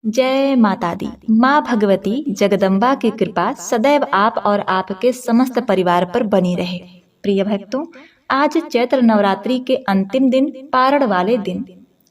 जय माता दी। माँ भगवती जगदम्बा की कृपा सदैव आप और आपके समस्त परिवार पर बनी रहे। प्रिय भक्तों, आज चैत्र नवरात्रि के अंतिम दिन, पारण वाले दिन,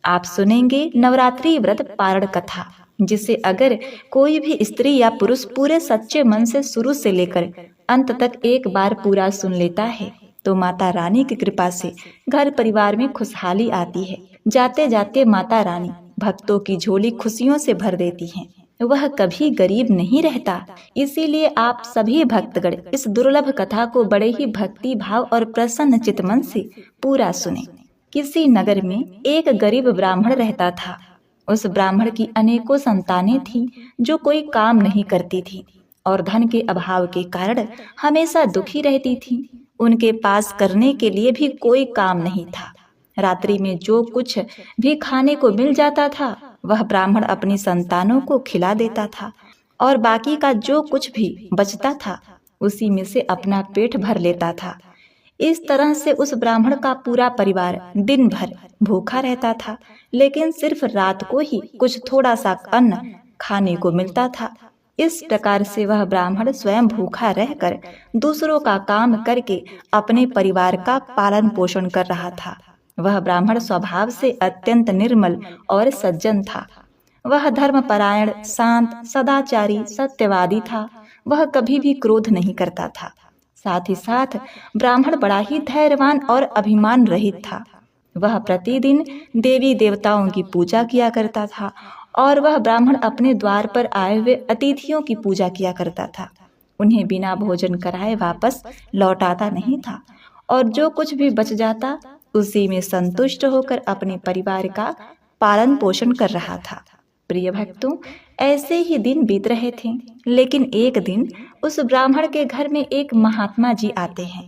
आप सुनेंगे नवरात्रि व्रत पारण कथा, जिसे अगर कोई भी स्त्री या पुरुष पूरे सच्चे मन से शुरू से लेकर अंत तक एक बार पूरा सुन लेता है तो माता रानी की कृपा से घर परिवार में खुशहाली आती है। जाते जाते माता रानी भक्तों की झोली खुशियों से भर देती हैं। वह कभी गरीब नहीं रहता। इसीलिए आप सभी भक्तगण इस दुर्लभ कथा को बड़े ही भक्ति भाव और प्रसन्न चित्त मन से पूरा सुने। किसी नगर में एक गरीब ब्राह्मण रहता था। उस ब्राह्मण की अनेकों संतानें थीं जो कोई काम नहीं करती थीं और धन के अभाव के कारण हमेशा दुखी रहती थीं। उनके पास करने के लिए भी कोई काम नहीं था। रात्रि में जो कुछ भी खाने को मिल जाता था वह ब्राह्मण अपनी संतानों को खिला देता था और बाकी का जो कुछ भी बचता था उसी में से अपना पेट भर लेता था। इस तरह से उस ब्राह्मण का पूरा परिवार दिन भर भूखा रहता था, लेकिन सिर्फ रात को ही कुछ थोड़ा सा अन्न खाने को मिलता था। इस प्रकार से वह ब्राह्मण स्वयं भूखा रहकर दूसरों का काम करके अपने परिवार का पालन पोषण कर रहा था। वह ब्राह्मण स्वभाव से अत्यंत निर्मल और सज्जन था। वह धर्मपरायण, शांत, सदाचारी, सत्यवादी था। वह कभी भी क्रोध नहीं करता था। साथ ही साथ ब्राह्मण बड़ा ही धैर्यवान और अभिमान रहित था। वह प्रतिदिन देवी देवताओं की पूजा किया करता था और वह ब्राह्मण अपने द्वार पर आए हुए अतिथियों की पूजा किया करता था। उन्हें बिना भोजन कराए वापस लौटाता नहीं था और जो कुछ भी बच जाता उसी में संतुष्ट होकर अपने परिवार का पालन पोषण कर रहा था। प्रिय भक्तों, ऐसे ही दिन बीत रहे थे, लेकिन एक दिन उस ब्राह्मण के घर में एक महात्मा जी आते हैं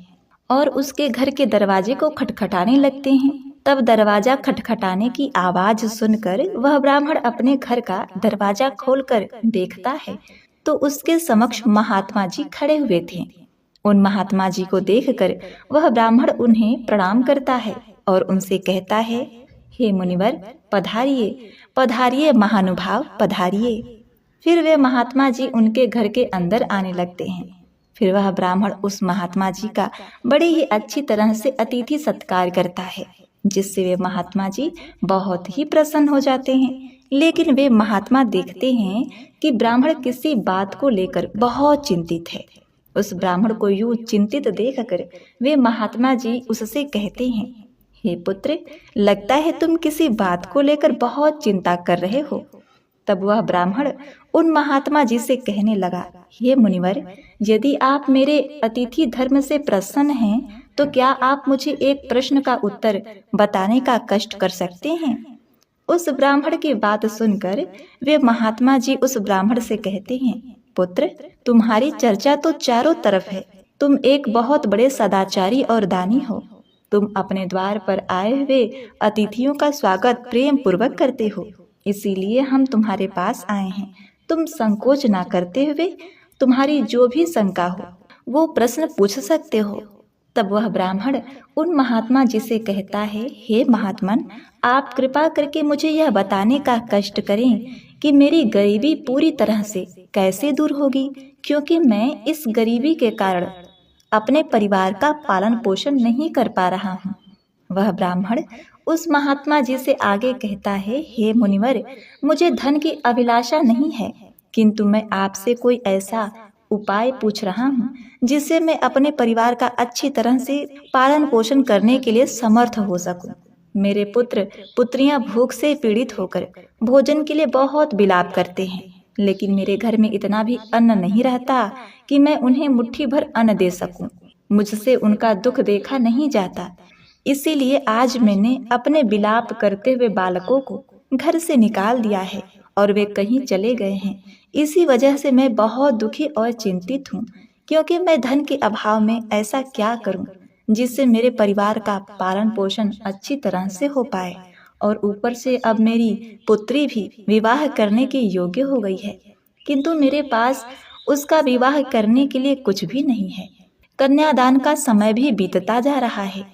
और उसके घर के दरवाजे को खटखटाने लगते हैं। तब दरवाजा खटखटाने की आवाज सुनकर वह ब्राह्मण अपने घर का दरवाजा खोलकर देखता है तो उसके समक्ष महात्मा जी खड़े हुए थे। उन महात्मा जी को देखकर वह ब्राह्मण उन्हें प्रणाम करता है और उनसे कहता है, हे मुनिवर, पधारिए पधारिए महानुभाव, पधारिए। फिर वे महात्मा जी उनके घर के अंदर आने लगते हैं। फिर वह ब्राह्मण उस महात्मा जी का बड़ी ही अच्छी तरह से अतिथि सत्कार करता है, जिससे वे महात्मा जी बहुत ही प्रसन्न हो जाते हैं। लेकिन वे महात्मा देखते हैं कि ब्राह्मण किसी बात को लेकर बहुत चिंतित है। उस ब्राह्मण को यूं चिंतित देखकर वे महात्मा जी उससे कहते हैं, हे पुत्र, लगता है तुम किसी बात को लेकर बहुत चिंता कर रहे हो। तब वह ब्राह्मण उन महात्मा जी से कहने लगा, हे मुनिवर, यदि आप मेरे अतिथि धर्म से प्रसन्न हैं तो क्या आप मुझे एक प्रश्न का उत्तर बताने का कष्ट कर सकते हैं। उस ब्राह्मण की बात सुनकर वे महात्मा जी उस ब्राह्मण से कहते हैं, पुत्र, तुम्हारी चर्चा तो चारों तरफ है। तुम एक बहुत बड़े सदाचारी और दानी हो। तुम अपने द्वार पर आए हुए अतिथियों का स्वागत प्रेम पूर्वक करते हो, इसीलिए हम तुम्हारे पास आए हैं। तुम संकोच ना करते हुए तुम्हारी जो भी शंका हो वो प्रश्न पूछ सकते हो। तब वह ब्राह्मण उन महात्मा जी से कहता है, हे महात्मन, आप कृपा करके मुझे यह बताने का कष्ट करें कि मेरी गरीबी पूरी तरह से कैसे दूर होगी, क्योंकि मैं इस गरीबी के कारण अपने परिवार का पालन पोषण नहीं कर पा रहा हूँ। वह ब्राह्मण उस महात्मा जी से आगे कहता है, हे मुनिवर, मुझे धन की अभिलाषा नहीं है, किंतु मैं आपसे कोई ऐसा उपाय पूछ रहा हूँ जिससे मैं अपने परिवार का अच्छी तरह से पालन पोषण करने के लिए समर्थ हो सकूं। मेरे पुत्र पुत्रियां भूख से पीड़ित होकर भोजन के लिए बहुत विलाप करते हैं, लेकिन मेरे घर में इतना भी अन्न नहीं रहता कि मैं उन्हें मुट्ठी भर अन्न दे सकूं। मुझसे उनका दुख देखा नहीं जाता। इसीलिए आज मैंने अपने विलाप करते हुए बालकों को घर से निकाल दिया है और वे कहीं चले गए हैं। इसी वजह से मैं बहुत दुखी और चिंतित हूँ, क्योंकि मैं धन के अभाव में ऐसा क्या करूँ जिससे मेरे परिवार का पालन पोषण अच्छी तरह से हो पाए। और ऊपर से अब मेरी पुत्री भी विवाह करने के योग्य हो गई है, किंतु मेरे पास उसका विवाह करने के लिए कुछ भी नहीं है। कन्यादान का समय भी बीतता जा रहा है।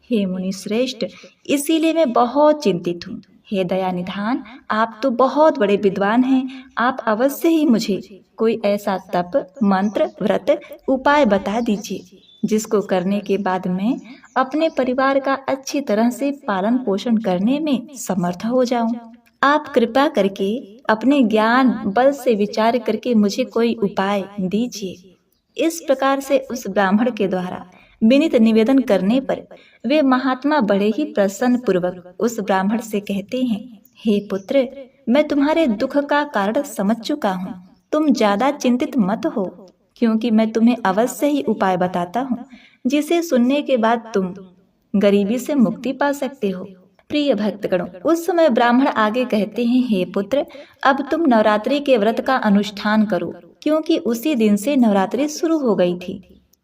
हे मुनि श्रेष्ठ, इसीलिए मैं बहुत चिंतित हूँ। हे दयानिधान, आप तो बहुत बड़े विद्वान हैं, आप अवश्य ही मुझे कोई ऐसा तप, मंत्र, व्रत, उपाय बता दीजिए जिसको करने के बाद मैं अपने परिवार का अच्छी तरह से पालन पोषण करने में समर्थ हो जाऊं। आप कृपा करके अपने ज्ञान बल से विचार करके मुझे कोई उपाय दीजिए। इस प्रकार से उस ब्राह्मण के द्वारा विनीत निवेदन करने पर वे महात्मा बड़े ही प्रसन्न पूर्वक उस ब्राह्मण से कहते हैं, हे पुत्र, मैं तुम्हारे दुख का कारण समझ चुका हूँ। तुम ज्यादा चिंतित मत हो, क्योंकि मैं तुम्हें अवश्य ही उपाय बताता हूँ जिसे सुनने के बाद तुम गरीबी से मुक्ति पा सकते हो। प्रिय भक्तगणों, उस समय ब्राह्मण आगे कहते हैं, हे पुत्र, अब तुम नवरात्रि के व्रत का अनुष्ठान करो, क्योंकि उसी दिन से नवरात्रि शुरू हो गई थी।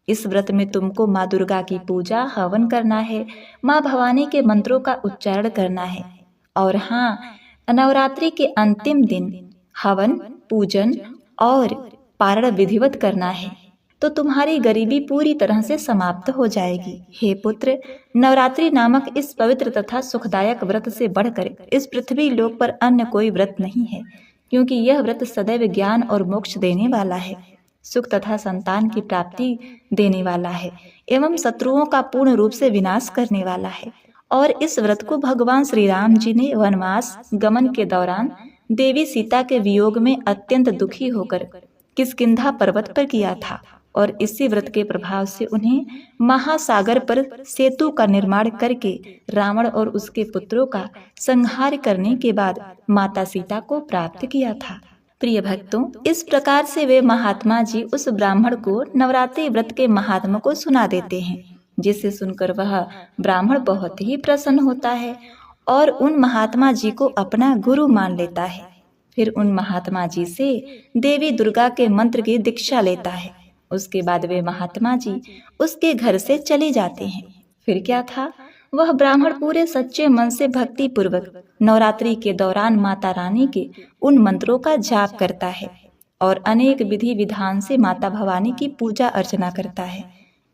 इस व्रत में तुमको माँ दुर्गा की पूजा हवन करना है, माँ भवानी के मंत्रों का उच्चारण करना है, और हाँ, नवरात्रि के अंतिम दिन हवन, पूजन और पारण विधिवत करना है, तो तुम्हारी गरीबी पूरी तरह से समाप्त हो जाएगी। हे पुत्र, नवरात्रि नामक इस पवित्र तथा सुखदायक व्रत से बढ़कर इस पृथ्वी लोक पर अन्य कोई व्रत नहीं है, क्योंकि यह व्रत सदैव ज्ञान और मोक्ष देने वाला है, सुख तथा संतान की प्राप्ति देने वाला है एवं शत्रुओं का पूर्ण रूप से विनाश करने वाला है। और इस व्रत को भगवान श्री राम जी ने वनवास गमन के दौरान देवी सीता के वियोग में अत्यंत दुखी होकर किष्किंधा पर्वत पर किया था, और इसी व्रत के प्रभाव से उन्हें महासागर पर सेतु का निर्माण करके रावण और उसके पुत्रों का संहार करने के बाद माता सीता को प्राप्त किया था। प्रिय भक्तों, इस प्रकार से वे महात्मा जी उस ब्राह्मण को नवरात्रि व्रत के महात्मा को सुना देते हैं, जिसे सुनकर वह ब्राह्मण बहुत ही प्रसन्न होता है और उन महात्मा जी को अपना गुरु मान लेता है। फिर उन महात्मा जी से देवी दुर्गा के मंत्र की दीक्षा लेता है। उसके बाद वे महात्मा जी उसके घर से चले जाते हैं। फिर क्या था, वह ब्राह्मण पूरे सच्चे मन से भक्ति पूर्वक नवरात्रि के दौरान माता रानी के उन मंत्रों का जाप करता है और अनेक विधि विधान से माता भवानी की पूजा अर्चना करता है।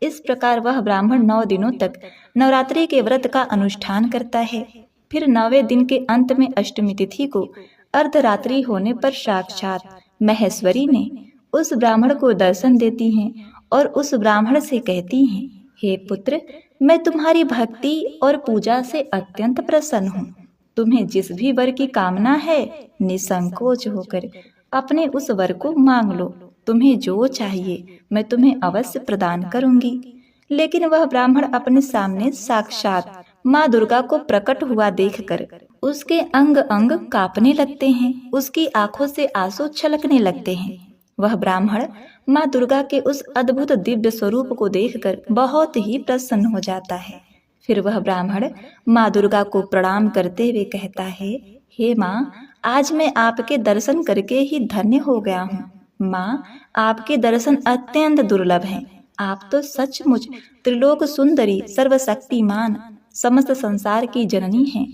इस प्रकार वह ब्राह्मण 9 दिनों तक नवरात्रि के व्रत का अनुष्ठान करता है। फिर 9वें दिन के अंत में अष्टमी तिथि को अर्धरात्रि होने पर साक्षात महेश्वरी ने उस ब्राह्मण को दर्शन देती हैं और उस ब्राह्मण से कहती हैं, हे पुत्र, मैं तुम्हारी भक्ति और पूजा से अत्यंत प्रसन्न हूँ। तुम्हें जिस भी वर की कामना है, निसंकोच होकर अपने उस वर को मांग लो। तुम्हें जो चाहिए मैं तुम्हें अवश्य प्रदान करूंगी। लेकिन वह ब्राह्मण अपने सामने साक्षात माँ दुर्गा को प्रकट हुआ देखकर उसके अंग अंग कांपने लगते हैं, उसकी आंखों से आंसू छलकने लगते हैं। वह ब्राह्मण माँ दुर्गा के उस अद्भुत दिव्य स्वरूप को देखकर बहुत ही प्रसन्न हो जाता है। फिर वह ब्राह्मण माँ दुर्गा को प्रणाम करते हुए कहता है, हे माँ, आज मैं आपके दर्शन करके ही धन्य हो गया हूँ। माँ, आपके दर्शन अत्यंत दुर्लभ हैं। आप तो सचमुच त्रिलोक सुंदरी, सर्वशक्तिमान, समस्त संसार की जननी हैं,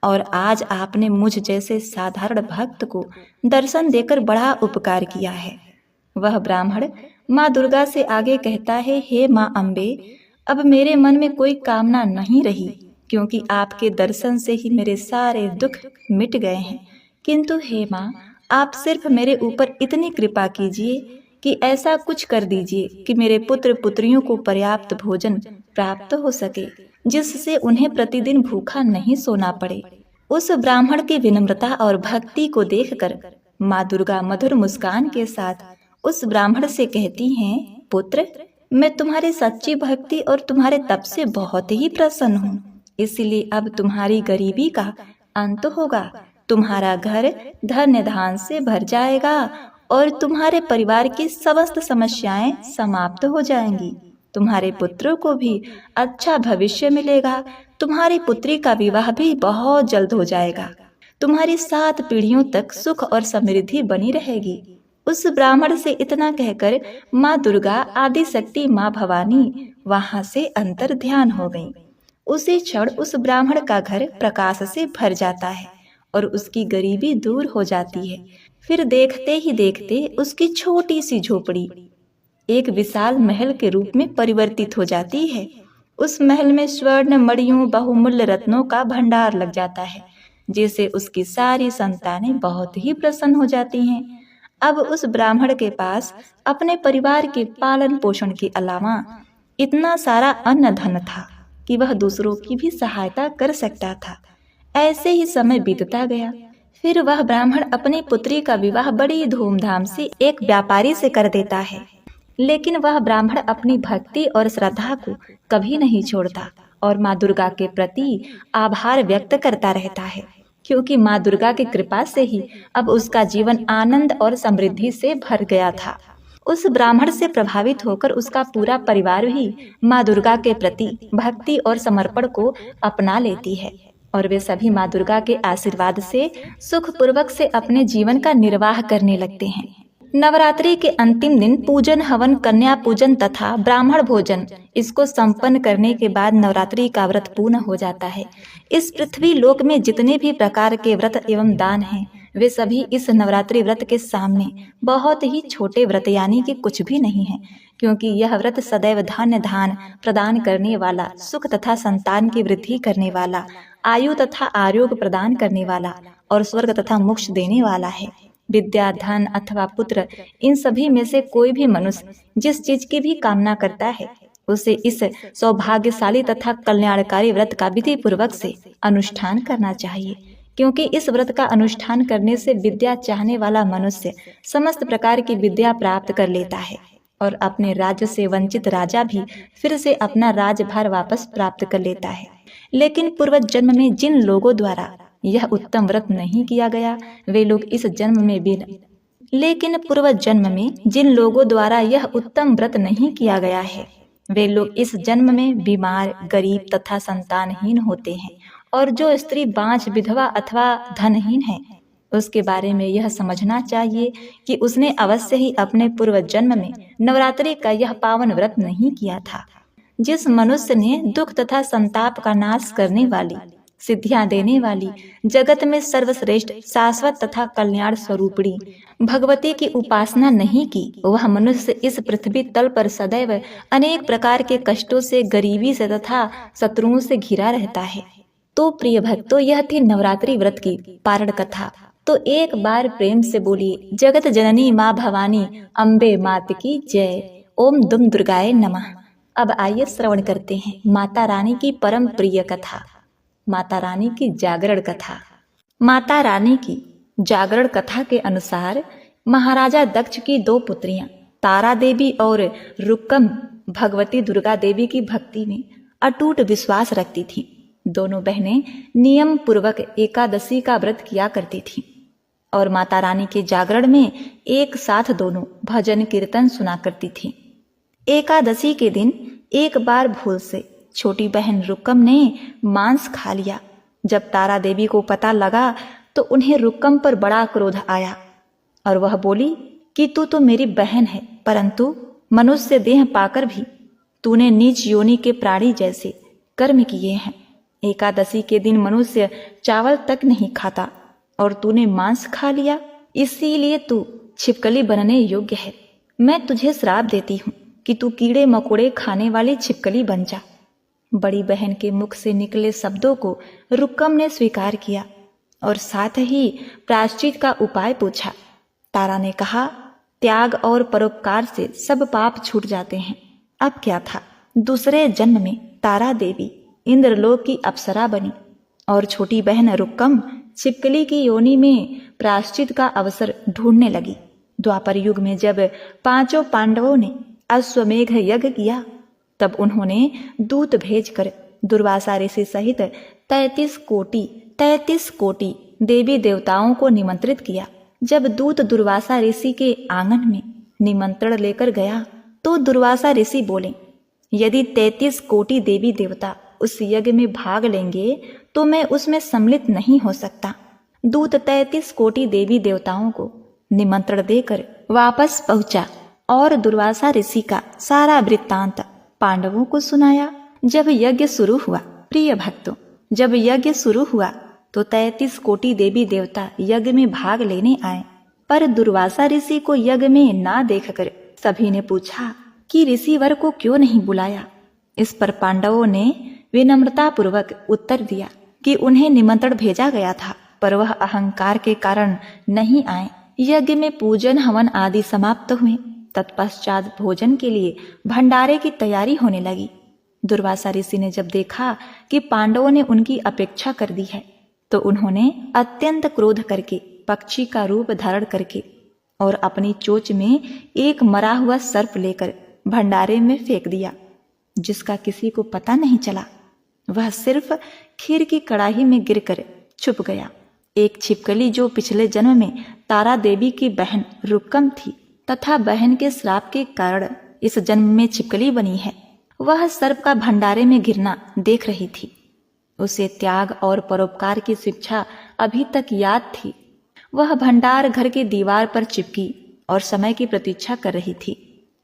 और आज आपने मुझ जैसे साधारण भक्त को दर्शन देकर बड़ा उपकार किया है। वह ब्राह्मण माँ दुर्गा से आगे कहता है, हे माँ अम्बे, अब मेरे मन में कोई कामना नहीं रही, क्योंकि आपके दर्शन से ही मेरे सारे दुख मिट गए हैं। किंतु हे माँ, आप सिर्फ मेरे ऊपर इतनी कृपा कीजिए कि ऐसा कुछ कर दीजिए कि मेरे पुत्र पुत्रियों को पर्याप्त भोजन प्राप्त हो सके, जिससे उन्हें प्रतिदिन भूखा नहीं सोना पड़े। उस ब्राह्मण की विनम्रता और भक्ति को देखकर माँ दुर्गा मधुर मुस्कान के साथ उस ब्राह्मण से कहती हैं, पुत्र, मैं तुम्हारी सच्ची भक्ति और तुम्हारे तप से बहुत ही प्रसन्न हूँ। इसलिए अब तुम्हारी गरीबी का अंत होगा, तुम्हारा घर धन्य धान से भर जाएगा और तुम्हारे परिवार की समस्त समस्याएं समाप्त हो जाएंगी। तुम्हारे पुत्रों को भी अच्छा भविष्य मिलेगा। तुम्हारी पुत्री का विवाह भी बहुत जल्द हो जाएगा। तुम्हारी 7 पीढ़ियों तक सुख और समृद्धि बनी रहेगी। उस ब्राह्मण से इतना कहकर माँ दुर्गा आदि शक्ति माँ भवानी वहां से अंतर ध्यान हो गईं। उसी क्षण उस ब्राह्मण का घर प्रकाश से भर जाता है और उसकी गरीबी दूर हो जाती है। फिर देखते ही देखते उसकी छोटी सी झोपड़ी एक विशाल महल के रूप में परिवर्तित हो जाती है। उस महल में स्वर्ण मणियों बहुमूल्य रत्नों का भंडार लग जाता है, जिससे उसकी सारी संतानें बहुत ही प्रसन्न हो जाती हैं। अब उस ब्राह्मण के पास अपने परिवार के पालन पोषण के अलावा इतना सारा अन्न धन था कि वह दूसरों की भी सहायता कर सकता था। ऐसे ही समय बीतता गया। फिर वह ब्राह्मण अपनी पुत्री का विवाह बड़ी धूमधाम से एक व्यापारी से कर देता है। लेकिन वह ब्राह्मण अपनी भक्ति और श्रद्धा को कभी नहीं छोड़ता और माँ दुर्गा के प्रति आभार व्यक्त करता रहता है, क्योंकि माँ दुर्गा की कृपा से ही अब उसका जीवन आनंद और समृद्धि से भर गया था। उस ब्राह्मण से प्रभावित होकर उसका पूरा परिवार भी माँ दुर्गा के प्रति भक्ति और समर्पण को अपना लेती है और वे सभी माँ दुर्गा के आशीर्वाद से सुखपूर्वक से अपने जीवन का निर्वाह करने लगते हैं। नवरात्रि के अंतिम दिन पूजन, हवन, कन्या पूजन तथा ब्राह्मण भोजन इसको संपन्न करने के बाद नवरात्रि का व्रत पूर्ण हो जाता है। इस पृथ्वी लोक में जितने भी प्रकार के व्रत एवं दान हैं, वे सभी इस नवरात्रि व्रत के सामने बहुत ही छोटे व्रत यानी कि कुछ भी नहीं है, क्योंकि यह व्रत सदैव धन्य धान प्रदान करने वाला, सुख तथा संतान की वृद्धि करने वाला, आयु तथा आरोग्य प्रदान करने वाला और स्वर्ग तथा मोक्ष देने वाला है। विद्या, धन अथवा पुत्र, इन सभी में से कोई भी मनुष्य जिस चीज की भी कामना करता है उसे इस सौभाग्यशाली तथा कल्याणकारी व्रत का विधि पूर्वक से अनुष्ठान करना चाहिए, क्योंकि इस व्रत का अनुष्ठान करने से विद्या चाहने वाला मनुष्य समस्त प्रकार की विद्या प्राप्त कर लेता है और अपने राज्य से वंचित राजा भी फिर से अपना राजभार वापस प्राप्त कर लेता है। लेकिन पूर्व जन्म में जिन लोगों द्वारा यह उत्तम व्रत नहीं किया गया, वे लोग इस जन्म में भी लेकिन पूर्व जन्म में जिन लोगों द्वारा यह उत्तम व्रत नहीं किया गया है, वे लोग इस जन्म में बीमार, गरीब तथा संतानहीन होते हैं। और जो स्त्री बांझ, विधवा अथवा धनहीन है, उसके बारे में यह समझना चाहिए कि उसने अवश्य ही अपने पूर्व जन्म में नवरात्रि का यह पावन व्रत नहीं किया था। जिस मनुष्य ने दुख तथा संताप का नाश करने वाली, सिद्धियां देने वाली, जगत में सर्वश्रेष्ठ, शाश्वत तथा कल्याण स्वरूपिणी भगवती की उपासना नहीं की, वह मनुष्य इस पृथ्वी तल पर सदैव अनेक प्रकार के कष्टों से, गरीबी से तथा शत्रुओं से घिरा रहता है। तो प्रिय भक्तों, यह थी नवरात्रि व्रत की पारण कथा। तो एक बार प्रेम से बोलिए, जगत जननी माँ भवानी अम्बे मात की जय। ओम दुम दुर्गाए नमः। अब आइए श्रवण करते हैं माता रानी की परम प्रिय कथा, माता रानी की जागरण कथा। माता रानी की जागरण कथा के अनुसार महाराजा दक्ष की दो पुत्रियां तारा देवी और रुक्कम भगवती दुर्गा देवी की भक्ति में अटूट विश्वास रखती थीं। दोनों बहनें नियम पूर्वक एकादशी का व्रत किया करती थीं और माता रानी के जागरण में एक साथ दोनों भजन कीर्तन सुना करती थीं। एकादशी के दिन एक बार भूल से छोटी बहन रुक्कम ने मांस खा लिया। जब तारा देवी को पता लगा तो उन्हें रुक्कम पर बड़ा क्रोध आया और वह बोली कि तू तो मेरी बहन है, परंतु मनुष्य देह पाकर भी तूने नीच योनि के प्राणी जैसे कर्म किए हैं। एकादशी के दिन मनुष्य चावल तक नहीं खाता और तूने मांस खा लिया, इसीलिए तू छिपकली बनने योग्य है। मैं तुझे श्राप देती हूँ कि तू कीड़े मकोड़े खाने वाली छिपकली बन जा। बड़ी बहन के मुख से निकले शब्दों को रुक्कम ने स्वीकार किया और साथ ही प्रायश्चित का उपाय पूछा। तारा ने कहा, त्याग और परोपकार से सब पाप छूट जाते हैं। अब क्या था, दूसरे जन्म में तारा देवी इंद्रलोक की अप्सरा बनी और छोटी बहन रुक्कम छिपकली की योनि में प्रायश्चित का अवसर ढूंढने लगी। द्वापर युग में जब पांचों पांडवों ने अश्वमेघ यज्ञ किया, तब उन्होंने दूत भेजकर दुर्वासा ऋषि सहित 33 कोटि देवी देवताओं को निमंत्रित किया। जब दूत दुर्वासा ऋषि के आंगन में निमंत्रण लेकर गया तो दुर्वासा ऋषि बोले, यदि 33 कोटि देवी देवता उस यज्ञ में भाग लेंगे तो मैं उसमें सम्मिलित नहीं हो सकता। दूत 33 कोटि देवी देवताओं को निमंत्रण देकर वापस पहुंचा और दुर्वासा ऋषि का सारा वृत्तांत पांडवों को सुनाया। जब यज्ञ शुरू हुआ, प्रिय भक्तों, जब यज्ञ शुरू हुआ तो 33 कोटि देवी देवता यज्ञ में भाग लेने आए, पर दुर्वासा ऋषि को यज्ञ में ना देखकर सभी ने पूछा कि ऋषिवर को क्यों नहीं बुलाया। इस पर पांडवों ने विनम्रता पूर्वक उत्तर दिया कि उन्हें निमंत्रण भेजा गया था, पर वह अहंकार के कारण नहीं आए। यज्ञ में पूजन हवन आदि समाप्त हुए। तत्पश्चात भोजन के लिए भंडारे की तैयारी होने लगी। दुर्वासा ऋषि ने जब देखा कि पांडवों ने उनकी अपेक्षा कर दी है, तो उन्होंने अत्यंत क्रोध करके पक्षी का रूप धारण करके और अपनी चोंच में एक मरा हुआ सर्प लेकर भंडारे में फेंक दिया, जिसका किसी को पता नहीं चला। वह सिर्फ खीर की कड़ाही में गिरकर छुप गया। एक छिपकली जो पिछले जन्म में तारा देवी की बहन रुक्कम थी तथा बहन के श्राप के कारण इस जन्म में छिपकली बनी है, वह सर्प का भंडारे में गिरना देख रही थी। उसे त्याग और परोपकार की शिक्षा अभी तक याद थी। वह भंडार घर के दीवार पर चिपकी और समय की प्रतीक्षा कर रही थी।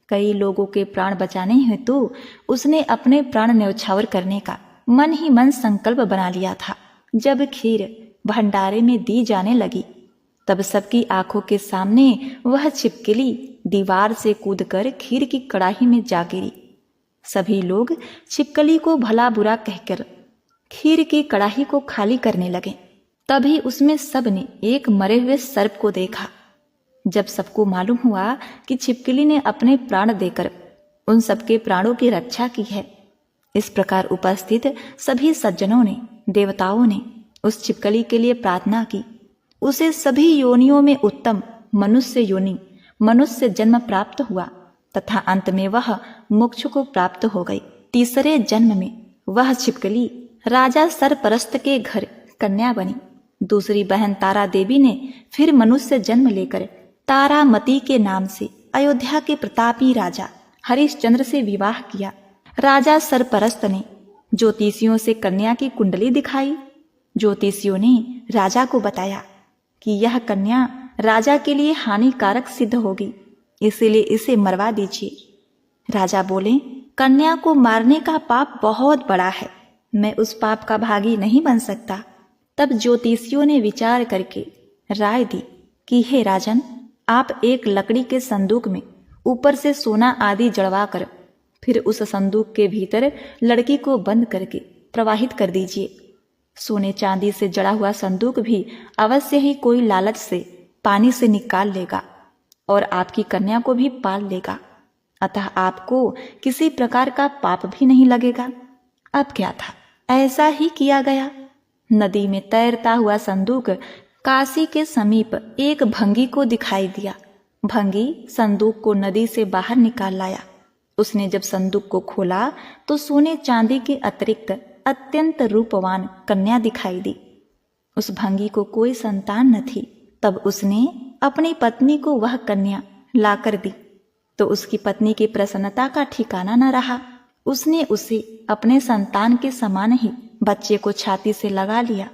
कई लोगों के प्राण बचाने हेतु उसने अपने प्राण न्यौछावर करने का मन ही मन संकल्प बना लिया था। जब खीर भंडारे में दी जाने लगी, तब सबकी आंखों के सामने वह छिपकली दीवार से कूदकर खीर की कड़ाही में जा गिरी। सभी लोग छिपकली को भला बुरा कहकर खीर की कड़ाही को खाली करने लगे। तभी उसमें सबने एक मरे हुए सर्प को देखा। जब सबको मालूम हुआ कि छिपकली ने अपने प्राण देकर उन सबके प्राणों की रक्षा की है, इस प्रकार उपस्थित सभी सज्जनों ने, देवताओं ने उस छिपकली के लिए प्रार्थना की। उसे सभी योनियों में उत्तम मनुष्य योनि, मनुष्य जन्म प्राप्त हुआ तथा अंत में वह मोक्ष को प्राप्त हो गई। तीसरे जन्म में वह छिपकली राजा सरपरस्त के घर कन्या बनी। दूसरी बहन तारा देवी ने फिर मनुष्य जन्म लेकर तारामती के नाम से अयोध्या के प्रतापी राजा हरिश्चंद्र से विवाह किया। राजा सरपरस्त ने ज्योतिषियों से कन्या की कुंडली दिखाई। ज्योतिषियों ने राजा को बताया कि यह कन्या राजा के लिए हानिकारक सिद्ध होगी, इसीलिए इसे मरवा दीजिए। राजा बोले, कन्या को मारने का पाप बहुत बड़ा है, मैं उस पाप का भागी नहीं बन सकता। तब ज्योतिषियों ने विचार करके राय दी कि हे राजन, आप एक लकड़ी के संदूक में ऊपर से सोना आदि जड़वा कर फिर उस संदूक के भीतर लड़की को बंद करके प्रवाहित कर दीजिए। सोने चांदी से जड़ा हुआ संदूक भी अवश्य ही कोई लालच से पानी से निकाल लेगा और आपकी कन्या को भी पाल लेगा, अतः आपको किसी प्रकार का पाप भी नहीं लगेगा। अब क्या था, ऐसा ही किया गया। नदी में तैरता हुआ संदूक काशी के समीप एक भंगी को दिखाई दिया। भंगी संदूक को नदी से बाहर निकाल लाया। उसने जब संदूक को खोला तो सोने चांदी के अतिरिक्त अत्यंत रूपवान कन्या दिखाई दी। उस भंगी को कोई संतान न थी। तब उसने अपनी पत्नी को वह कन्या लाकर दी तो उसकी पत्नी की प्रसन्नता का ठिकाना न रहा। उसने उसे अपने संतान के समान ही बच्चे को छाती से लगा लिया।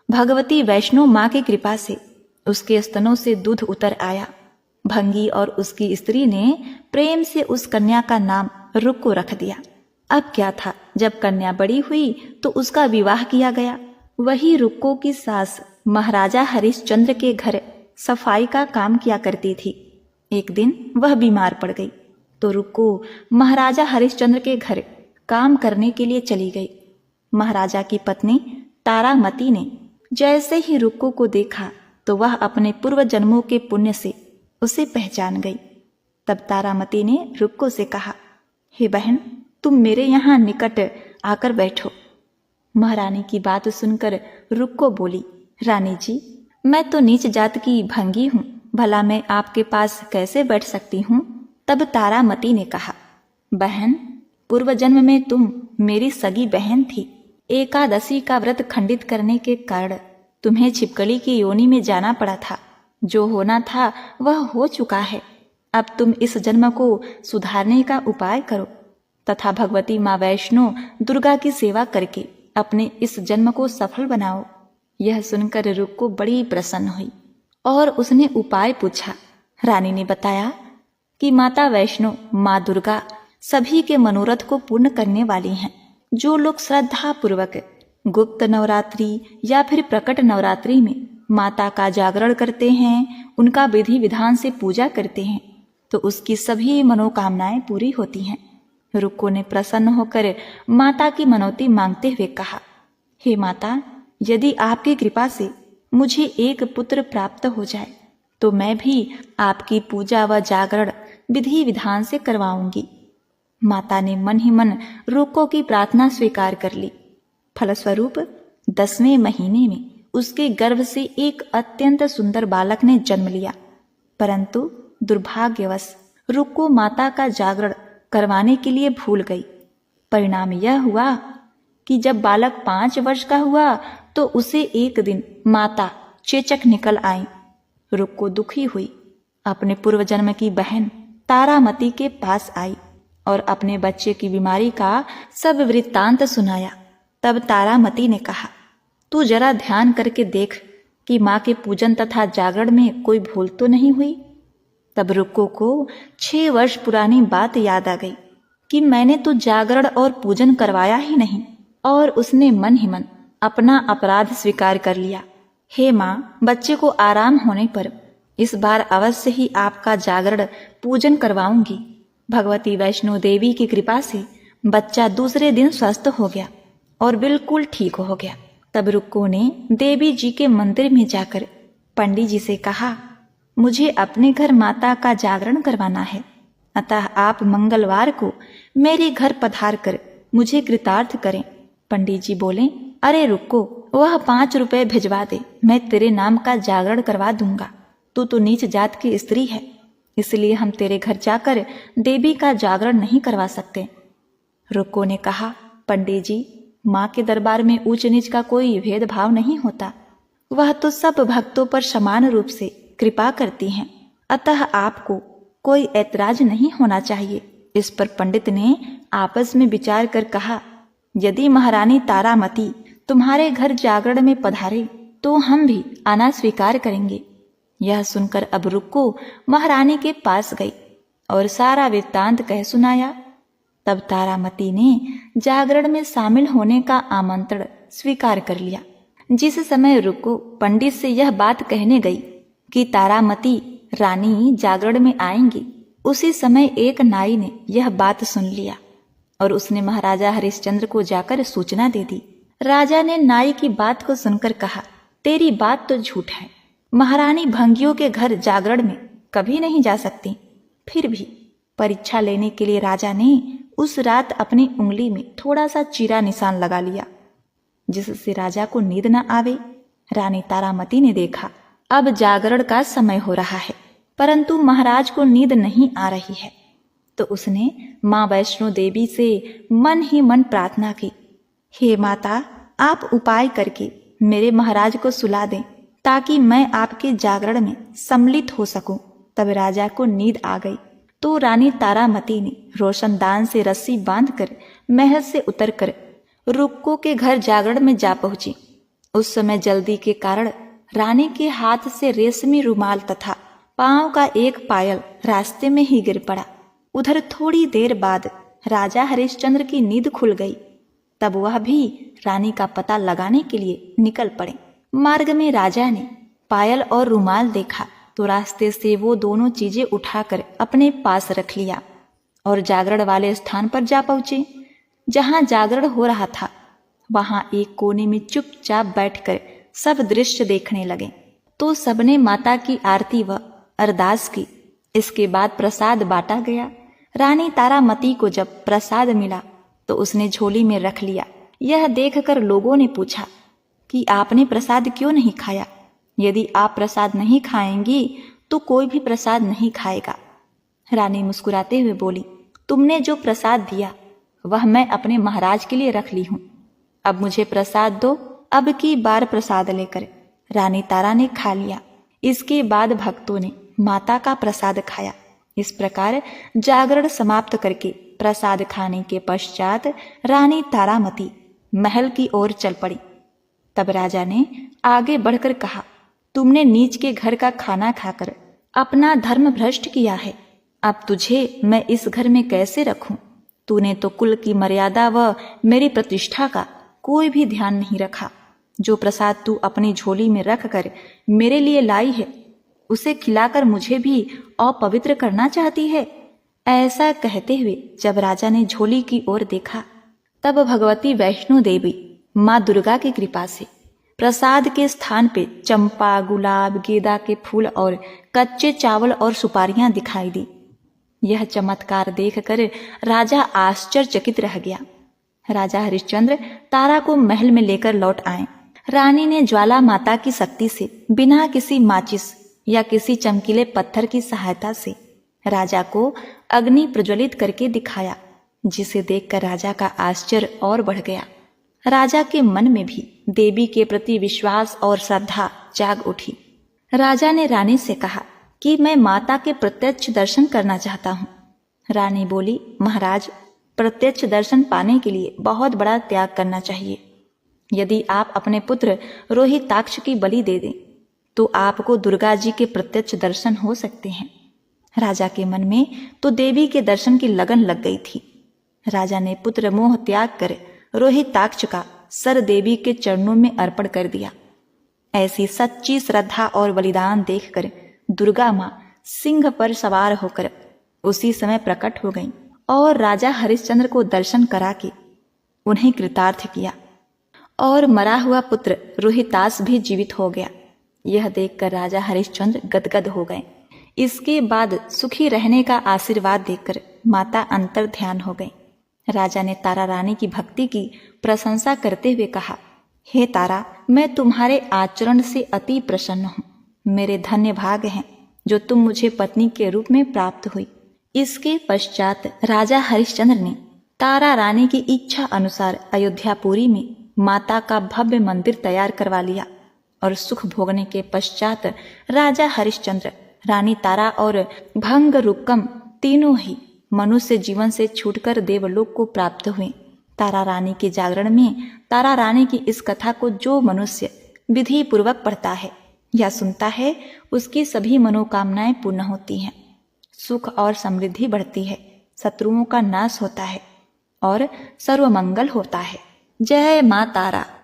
भगवती वैष्णो माँ की कृपा से उसके स्तनों से दूध उतर आया। भंगी और उसकी स्त्री ने प्रेम से उस कन्या का नाम रुक्को रख दिया। अब क्या था, जब कन्या बड़ी हुई तो उसका विवाह किया गया। वही रुक्को की सास महाराजा हरिश्चंद्र के घर सफाई का काम किया करती थी। एक दिन वह बीमार पड़ गई तो रुक्को महाराजा हरिश्चंद्र के घर काम करने के लिए चली गई। महाराजा की पत्नी तारामती ने जैसे ही रुक्को को देखा तो वह अपने पूर्व जन्मों के पुण्य से उसे पहचान गई। तब तारामती ने रुक्को से कहा, हे बहन, तुम मेरे यहाँ निकट आकर बैठो। महारानी की बात सुनकर रुक्को बोली, रानी जी, मैं तो नीच जात की भंगी हूँ, भला मैं आपके पास कैसे बैठ सकती हूँ। तब तारामती ने कहा, बहन, पूर्व जन्म में तुम मेरी सगी बहन थी। एकादशी का व्रत खंडित करने के कारण तुम्हें छिपकली की योनि में जाना पड़ा था। जो होना था वह हो चुका है। अब तुम इस जन्म को सुधारने का उपाय करो तथा भगवती माँ वैष्णो दुर्गा की सेवा करके अपने इस जन्म को सफल बनाओ। यह सुनकर रुक्को बड़ी प्रसन्न हुई और उसने उपाय पूछा। रानी ने बताया कि माता वैष्णो, माँ दुर्गा सभी के मनोरथ को पूर्ण करने वाली हैं। जो लोग श्रद्धा पूर्वक गुप्त नवरात्रि या फिर प्रकट नवरात्रि में माता का जागरण करते हैं, उनका विधि विधान से पूजा करते हैं, तो उसकी सभी मनोकामनाएं पूरी होती हैं। रुक्को ने प्रसन्न होकर माता की मनौती मांगते हुए कहा, हे माता, यदि आपकी कृपा से मुझे एक पुत्र प्राप्त हो जाए तो मैं भी आपकी पूजा व जागरण विधि विधान से करवाऊंगी। माता ने मन ही मन रुक्को की प्रार्थना स्वीकार कर ली। फलस्वरूप 10वें महीने में उसके गर्भ से एक अत्यंत सुंदर बालक ने जन्म लिया। परंतु दुर्भाग्यवश रुक्को माता का जागरण करवाने के लिए भूल गई। परिणाम यह हुआ कि जब बालक 5 वर्ष का हुआ तो उसे एक दिन माता चेचक निकल आई। रुक्को दुखी हुई, अपने पूर्व जन्म की बहन तारामती के पास आई और अपने बच्चे की बीमारी का सब वृत्तांत सुनाया। तब तारामती ने कहा, तू जरा ध्यान करके देख कि माँ के पूजन तथा जागरण में कोई भूल तो नहीं हुई। तब रुक्को को 6 वर्ष पुरानी बात याद आ गई कि मैंने तो जागरण और पूजन करवाया ही नहीं, और उसने मन ही मन अपना अपराध स्वीकार कर लिया। हे माँ, बच्चे को आराम होने पर इस बार अवश्य ही आपका जागरण पूजन करवाऊंगी। भगवती वैष्णो देवी की कृपा से बच्चा दूसरे दिन स्वस्थ हो गया और बिल्कुल ठीक हो गया। तब रुक्को ने देवी जी के मंदिर में जाकर पंडित जी से कहा, मुझे अपने घर माता का जागरण करवाना है, अतः आप मंगलवार को मेरे घर पधार कर मुझे कृतार्थ करें। पंडित जी बोले, अरे रुक्को, वह 5 रुपए भिजवा दे, मैं तेरे नाम का जागरण करवा दूंगा। तू तो नीच जात की स्त्री है, इसलिए हम तेरे घर जाकर देवी का जागरण नहीं करवा सकते। रुक्को ने कहा, पंडित जी, माँ के दरबार में ऊंच नीच का कोई भेदभाव नहीं होता, वह तो सब भक्तों पर समान रूप से कृपा करती हैं, अतः आपको कोई ऐतराज नहीं होना चाहिए। इस पर पंडित ने आपस में विचार कर कहा, यदि महारानी तारामती तुम्हारे घर जागरण में पधारे तो हम भी आना स्वीकार करेंगे। यह सुनकर अब रुक्को महारानी के पास गई और सारा वृत्तांत कह सुनाया। तब तारामती ने जागरण में शामिल होने का आमंत्रण स्वीकार कर लिया। जिस समय रुक्को पंडित से यह बात कहने गई कि तारामती रानी जागरण में आएंगी, उसी समय एक नाई ने यह बात सुन लिया और उसने महाराजा हरिश्चंद्र को जाकर सूचना दे दी। राजा ने नाई की बात को सुनकर कहा, तेरी बात तो झूठ है, महारानी भंगियों के घर जागरण में कभी नहीं जा सकती। फिर भी परीक्षा लेने के लिए राजा ने उस रात अपनी उंगली में थोड़ा सा चीरा निशान लगा लिया, जिससे राजा को नींद न आवे। रानी तारामती ने देखा अब जागरण का समय हो रहा है, परंतु महाराज को नींद नहीं आ रही है, तो उसने माँ वैष्णो देवी से मन ही मन प्रार्थना की, हे माता, आप उपाय करके मेरे महाराज को सुला दें ताकि मैं आपके जागरण में सम्मिलित हो सकूं। तब राजा को नींद आ गई तो रानी तारामती ने रोशनदान से रस्सी बांधकर महल से उतरकर रुक्को के घर जागरण में जा पहुंची। उस समय जल्दी के कारण रानी के हाथ से रेशमी रुमाल तथा पांव का एक पायल रास्ते में ही गिर पड़ा। उधर थोड़ी देर बाद राजा हरिश्चंद्र की नींद खुल गई। तब वह भी रानी का पता लगाने के लिए निकल पड़े। मार्ग में राजा ने पायल और रुमाल देखा तो रास्ते से वो दोनों चीजें उठाकर अपने पास रख लिया और जागरण वाले स्थान पर जा पहुंचे। जहां जागरण हो रहा था वहां एक कोने में चुपचाप बैठकर सब दृश्य देखने लगे। तो सबने माता की आरती व अरदास की। इसके बाद प्रसाद बांटा गया। रानी तारामती को जब प्रसाद मिला तो उसने झोली में रख लिया। यह देखकर लोगों ने पूछा कि आपने प्रसाद क्यों नहीं खाया? यदि आप प्रसाद नहीं खाएंगी तो कोई भी प्रसाद नहीं खाएगा। रानी मुस्कुराते हुए बोली, तुमने जो प्रसाद दिया वह मैं अपने महाराज के लिए रख ली हूं। अब मुझे प्रसाद दो, अब की बार प्रसाद लेकर। रानी तारा ने खा लिया। इसके बाद भक्तों ने माता का प्रसाद खाया। इस प्रकार जागरण समाप्त करके प्रसाद खाने के पश्चात रानी तारामती महल की ओर चल पड़ी। तब राजा ने आगे बढ़कर कहा, तुमने नीच के घर का खाना खाकर अपना धर्म भ्रष्ट किया है। अब तुझे मैं इस घर में कैसे रखूं? तूने तो कुल की मर्यादा व मेरी प्रतिष्ठा का कोई भी ध्यान नहीं रखा। जो प्रसाद तू अपनी झोली में रख कर मेरे लिए लाई है उसे खिलाकर मुझे भी अपवित्र करना चाहती है। ऐसा कहते हुए जब राजा ने झोली की ओर देखा तब भगवती वैष्णो देवी माँ दुर्गा की कृपा से प्रसाद के स्थान पे चंपा, गुलाब, गेंदा के फूल और कच्चे चावल और सुपारियां दिखाई दी। यह चमत्कार देखकर राजा आश्चर्यचकित रह गया। राजा हरिश्चंद्र तारा को महल में लेकर लौट आए। रानी ने ज्वाला माता की शक्ति से बिना किसी माचिस या किसी चमकीले पत्थर की सहायता से राजा को अग्नि प्रज्वलित करके दिखाया, जिसे देखकर राजा का आश्चर्य और बढ़ गया। राजा के मन में भी देवी के प्रति विश्वास और श्रद्धा जाग उठी। राजा ने रानी से कहा कि मैं माता के प्रत्यक्ष दर्शन करना चाहता हूँ। रानी बोली, महाराज, प्रत्यक्ष दर्शन पाने के लिए बहुत बड़ा त्याग करना चाहिए। यदि आप अपने पुत्र रोहिताक्ष की बलि दे दें तो आपको दुर्गा जी के प्रत्यक्ष दर्शन हो सकते हैं। राजा के मन में तो देवी के दर्शन की लगन लग गई थी। राजा ने पुत्र मोह त्याग कर रोहिताक्ष का सर देवी के चरणों में अर्पण कर दिया। ऐसी सच्ची श्रद्धा और बलिदान देखकर दुर्गा माँ सिंह पर सवार होकर उसी समय प्रकट हो गईं और राजा हरिश्चंद्र को दर्शन करा के उन्हें कृतार्थ किया और मरा हुआ पुत्र रोहितास भी जीवित हो गया। यह देखकर राजा हरिश्चंद्र गदगद हो गए। इसके बाद सुखी रहने का आशीर्वाद देकर माता अंतर ध्यान हो गई। राजा ने तारा रानी की भक्ति की प्रशंसा करते हुए कहा, हे तारा, मैं तुम्हारे आचरण से अति प्रसन्न हूँ। मेरे धन्य भाग हैं जो तुम मुझे पत्नी के रूप में प्राप्त हुई। इसके पश्चात राजा हरिश्चंद्र ने तारा रानी की इच्छा अनुसार अयोध्यापुरी में माता का भव्य मंदिर तैयार करवा लिया और सुख भोगने के पश्चात राजा हरिश्चंद्र, रानी तारा और भंग रुक्कम तीनों ही मनुष्य जीवन से छूटकर देवलोक को प्राप्त हुए। तारा रानी के जागरण में तारा रानी की इस कथा को जो मनुष्य विधि पूर्वक पढ़ता है या सुनता है, उसकी सभी मनोकामनाएं पूर्ण होती हैं, सुख और समृद्धि बढ़ती है, शत्रुओं का नाश होता है और सर्वमंगल होता है। जय मां तारा।